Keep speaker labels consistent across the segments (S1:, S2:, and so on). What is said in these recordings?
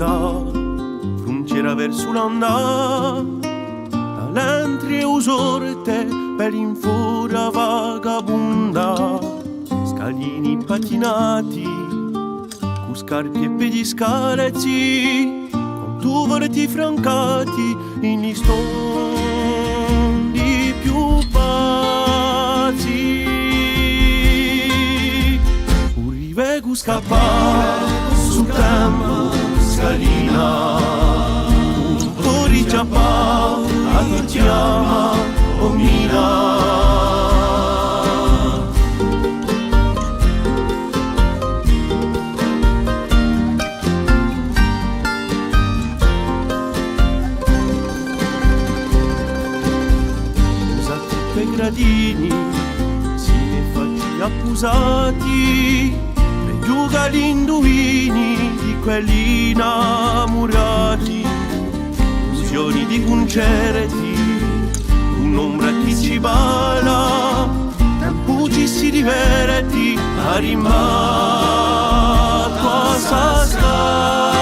S1: volta frontiera verso l'andà dall'entri usorte per l'infora vagabonda scalini patinati con scarpe e piedi scalzi con tuvorti francati in istondi più pazzi un rivego scappare sul tempo scalina un po' ricciappa a chi chiama omina usati per gradini si ne facci accusati per giugali induini di quelli innamorati illusioni di concerti un'ombra che ci balla tempo ci si diverti a rimbatto a sa scala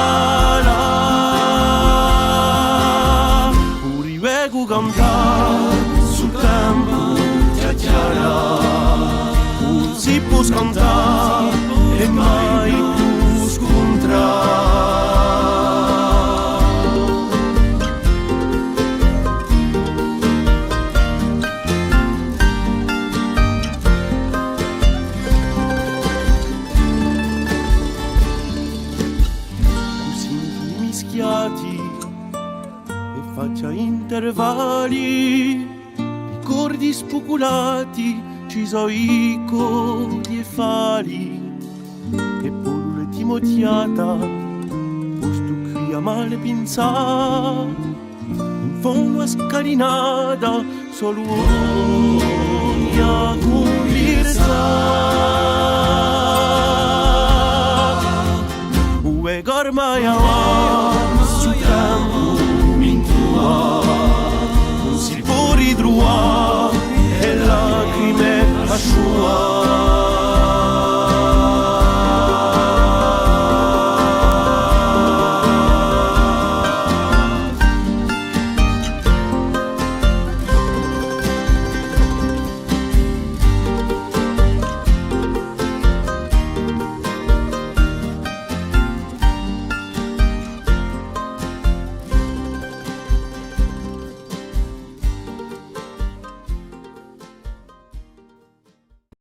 S1: un rivego cantare sul tempo chiacchiara un si può scantare e mai più scontrare e faccia intervalli ricordi spuculati ci so i codi e fali e pure timotiata posto qui a male pensare in fondo a scalinata solo a conversare uè gormai avanti